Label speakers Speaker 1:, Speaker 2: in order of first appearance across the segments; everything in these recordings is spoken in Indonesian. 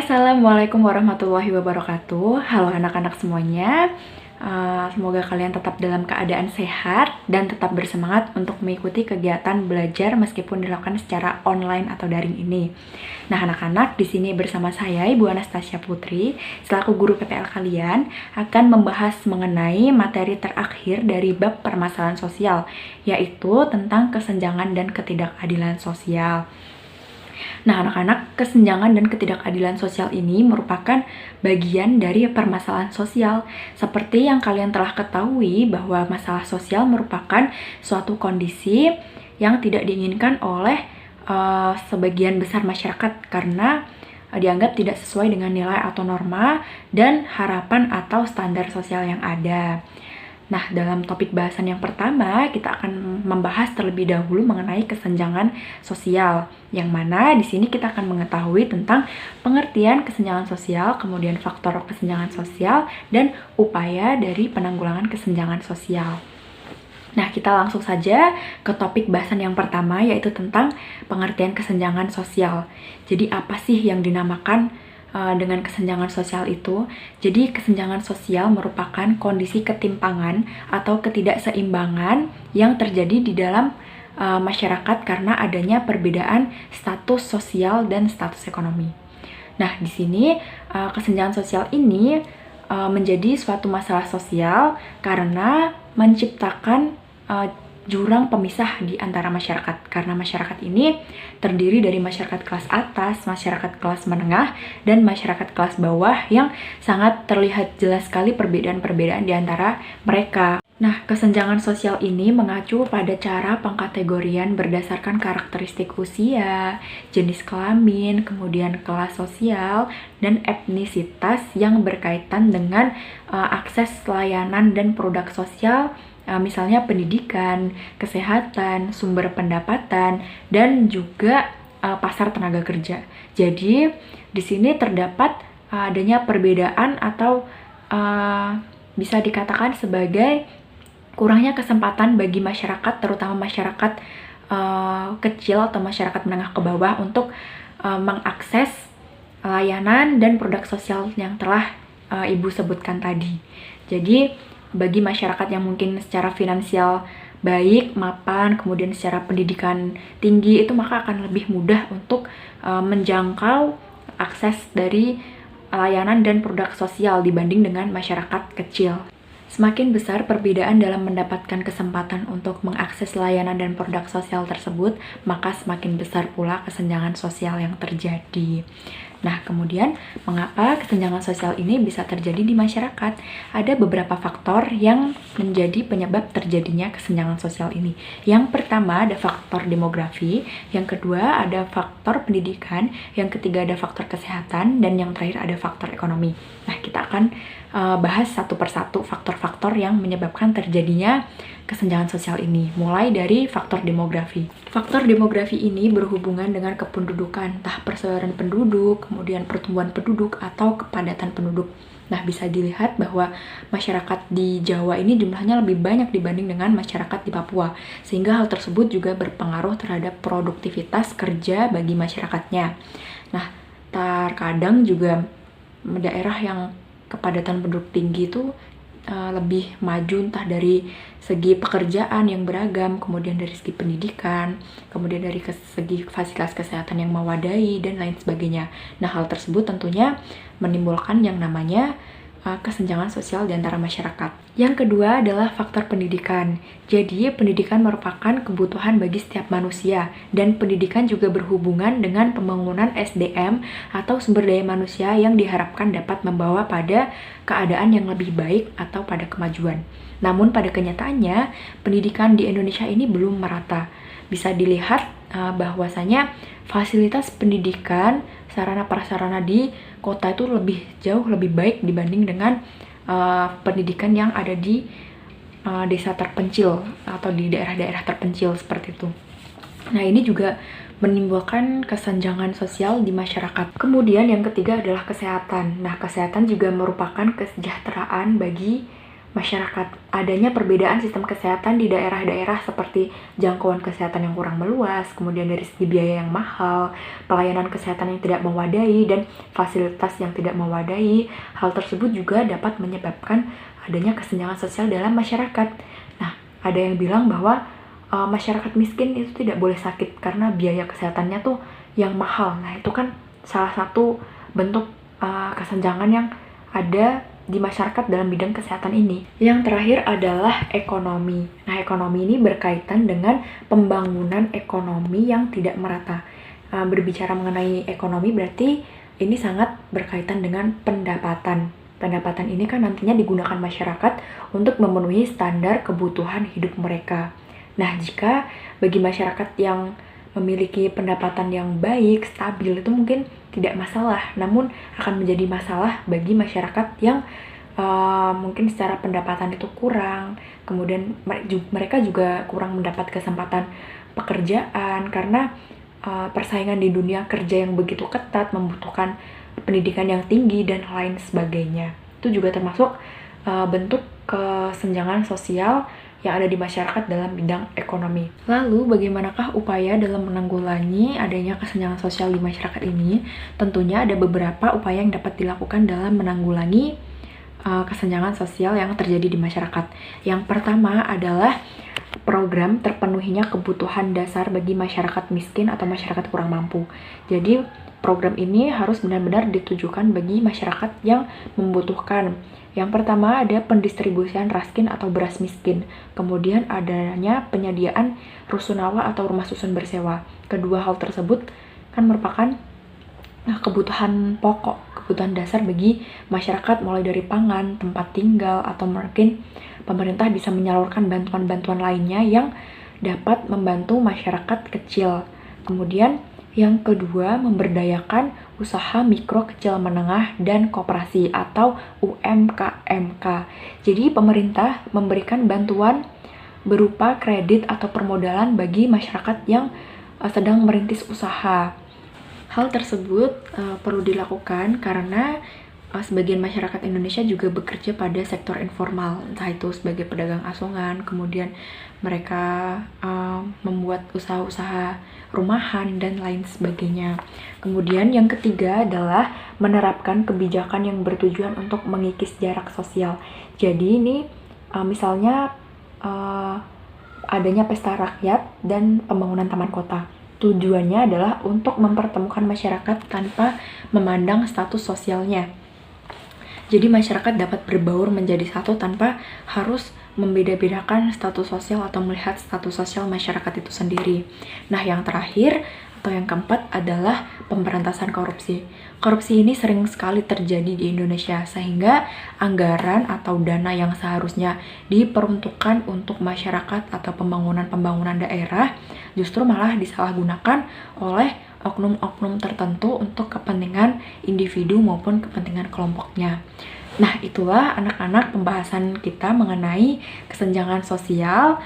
Speaker 1: Assalamualaikum warahmatullahi wabarakatuh. Halo anak-anak semuanya. Semoga kalian tetap dalam keadaan sehat dan tetap bersemangat untuk mengikuti kegiatan belajar meskipun dilakukan secara online atau daring ini. Nah, anak-anak, di sini bersama saya Ibu Anastasia Putri, selaku guru PPL kalian, akan membahas mengenai materi terakhir dari bab permasalahan sosial, yaitu tentang kesenjangan dan ketidakadilan sosial. Nah, anak-anak, kesenjangan dan ketidakadilan sosial ini merupakan bagian dari permasalahan sosial. Seperti yang kalian telah ketahui bahwa masalah sosial merupakan suatu kondisi yang tidak diinginkan oleh sebagian besar masyarakat karena dianggap tidak sesuai dengan nilai atau norma dan harapan atau standar sosial yang ada. Nah, dalam topik bahasan yang pertama, kita akan membahas terlebih dahulu mengenai kesenjangan sosial, yang mana di sini kita akan mengetahui tentang pengertian kesenjangan sosial, kemudian faktor kesenjangan sosial, dan upaya dari penanggulangan kesenjangan sosial. Nah, kita langsung saja ke topik bahasan yang pertama, yaitu tentang pengertian kesenjangan sosial. Jadi, apa sih yang dinamakan dengan kesenjangan sosial itu? Jadi kesenjangan sosial merupakan kondisi ketimpangan atau ketidakseimbangan yang terjadi di dalam masyarakat karena adanya perbedaan status sosial dan status ekonomi. Nah, di sini kesenjangan sosial ini menjadi suatu masalah sosial karena menciptakan jurang pemisah di antara masyarakat, karena masyarakat ini terdiri dari masyarakat kelas atas, masyarakat kelas menengah, dan masyarakat kelas bawah yang sangat terlihat jelas sekali perbedaan-perbedaan di antara mereka. Nah, kesenjangan sosial ini mengacu pada cara pengkategorian berdasarkan karakteristik usia, jenis kelamin, kemudian kelas sosial, dan etnisitas yang berkaitan dengan akses layanan dan produk sosial, misalnya pendidikan, kesehatan, sumber pendapatan, dan juga pasar tenaga kerja. Jadi, di sini terdapat adanya perbedaan atau bisa dikatakan sebagai kurangnya kesempatan bagi masyarakat, terutama masyarakat kecil atau masyarakat menengah ke bawah untuk mengakses layanan dan produk sosial yang telah Ibu sebutkan tadi. Jadi, bagi masyarakat yang mungkin secara finansial baik, mapan, kemudian secara pendidikan tinggi, itu maka akan lebih mudah untuk menjangkau akses dari layanan dan produk sosial dibanding dengan masyarakat kecil. Semakin besar perbedaan dalam mendapatkan kesempatan untuk mengakses layanan dan produk sosial tersebut, maka semakin besar pula kesenjangan sosial yang terjadi. Nah, kemudian mengapa kesenjangan sosial ini bisa terjadi di masyarakat? Ada beberapa faktor yang menjadi penyebab terjadinya kesenjangan sosial ini. Yang pertama ada faktor demografi, yang kedua ada faktor pendidikan, yang ketiga ada faktor kesehatan, dan yang terakhir ada faktor ekonomi. Nah, kita akan bahas satu persatu faktor-faktor yang menyebabkan terjadinya kesenjangan sosial ini, mulai dari faktor demografi. Faktor demografi ini berhubungan dengan kependudukan, entah persebaran penduduk, kemudian pertumbuhan penduduk, atau kepadatan penduduk. Nah, bisa dilihat bahwa masyarakat di Jawa ini jumlahnya lebih banyak dibanding dengan masyarakat di Papua, sehingga hal tersebut juga berpengaruh terhadap produktivitas kerja bagi masyarakatnya. Nah, terkadang juga daerah yang kepadatan penduduk tinggi itu lebih maju, entah dari segi pekerjaan yang beragam, kemudian dari segi pendidikan, kemudian dari segi fasilitas kesehatan yang memadai, dan lain sebagainya. Nah, hal tersebut tentunya menimbulkan yang namanya kesenjangan sosial di antara masyarakat. Yang kedua adalah faktor pendidikan. Jadi, pendidikan merupakan kebutuhan bagi setiap manusia, dan pendidikan juga berhubungan dengan pembangunan SDM atau sumber daya manusia yang diharapkan dapat membawa pada keadaan yang lebih baik atau pada kemajuan. Namun, pada kenyataannya, pendidikan di Indonesia ini belum merata. Bisa dilihat bahwasanya fasilitas pendidikan, sarana prasarana di kota itu jauh lebih baik dibanding dengan pendidikan yang ada di desa terpencil atau di daerah-daerah terpencil seperti itu. Nah, ini juga menimbulkan kesenjangan sosial di masyarakat. Kemudian yang ketiga adalah kesehatan. Nah, kesehatan juga merupakan kesejahteraan bagi masyarakat. Adanya perbedaan sistem kesehatan di daerah-daerah seperti jangkauan kesehatan yang kurang meluas, kemudian dari segi biaya yang mahal, pelayanan kesehatan yang tidak memadai, dan fasilitas yang tidak memadai. Hal tersebut juga dapat menyebabkan adanya kesenjangan sosial dalam masyarakat. Nah, ada yang bilang bahwa masyarakat miskin itu tidak boleh sakit karena biaya kesehatannya tuh yang mahal. Nah, itu kan salah satu bentuk kesenjangan yang ada di masyarakat dalam bidang kesehatan ini. Yang terakhir adalah ekonomi. Nah, ekonomi ini berkaitan dengan pembangunan ekonomi yang tidak merata. Berbicara mengenai ekonomi berarti ini sangat berkaitan dengan pendapatan. Pendapatan ini kan nantinya digunakan masyarakat untuk memenuhi standar kebutuhan hidup mereka. Nah, jika bagi masyarakat yang memiliki pendapatan yang baik, stabil, itu mungkin tidak masalah, namun akan menjadi masalah bagi masyarakat yang mungkin secara pendapatan itu kurang, kemudian mereka juga kurang mendapat kesempatan pekerjaan karena persaingan di dunia kerja yang begitu ketat membutuhkan pendidikan yang tinggi dan lain sebagainya. Itu juga termasuk bentuk kesenjangan sosial yang ada di masyarakat dalam bidang ekonomi. Lalu, bagaimanakah upaya dalam menanggulangi adanya kesenjangan sosial di masyarakat ini? Tentunya ada beberapa upaya yang dapat dilakukan dalam menanggulangi kesenjangan sosial yang terjadi di masyarakat. Yang pertama adalah program terpenuhinya kebutuhan dasar bagi masyarakat miskin atau masyarakat kurang mampu. Jadi, program ini harus benar-benar ditujukan bagi masyarakat yang membutuhkan. Yang pertama ada pendistribusian raskin atau beras miskin. Kemudian adanya penyediaan rusunawa atau rumah susun bersewa. Kedua hal tersebut kan merupakan kebutuhan pokok, kebutuhan dasar bagi masyarakat mulai dari pangan, tempat tinggal, atau mungkin pemerintah bisa menyalurkan bantuan-bantuan lainnya yang dapat membantu masyarakat kecil. Kemudian yang kedua, memberdayakan usaha mikro, kecil, menengah, dan koperasi atau UMKMK. Jadi pemerintah memberikan bantuan berupa kredit atau permodalan bagi masyarakat yang sedang merintis usaha. Hal tersebut perlu dilakukan karena sebagian masyarakat Indonesia juga bekerja pada sektor informal, entah itu sebagai pedagang asongan, kemudian mereka membuat usaha-usaha rumahan dan lain sebagainya. Kemudian yang ketiga adalah menerapkan kebijakan yang bertujuan untuk mengikis jarak sosial. Jadi ini misalnya adanya pesta rakyat dan pembangunan taman kota. Tujuannya adalah untuk mempertemukan masyarakat tanpa memandang status sosialnya. Jadi masyarakat dapat berbaur menjadi satu tanpa harus membeda-bedakan status sosial atau melihat status sosial masyarakat itu sendiri. Nah, yang terakhir atau yang keempat adalah pemberantasan korupsi. Korupsi ini sering sekali terjadi di Indonesia sehingga anggaran atau dana yang seharusnya diperuntukkan untuk masyarakat atau pembangunan daerah justru malah disalahgunakan oleh oknum-oknum tertentu untuk kepentingan individu maupun kepentingan kelompoknya. Nah, itulah anak-anak pembahasan kita mengenai kesenjangan sosial.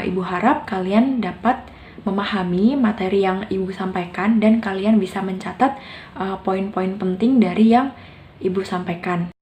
Speaker 1: Ibu harap kalian dapat memahami materi yang Ibu sampaikan dan kalian bisa mencatat poin-poin penting dari yang Ibu sampaikan.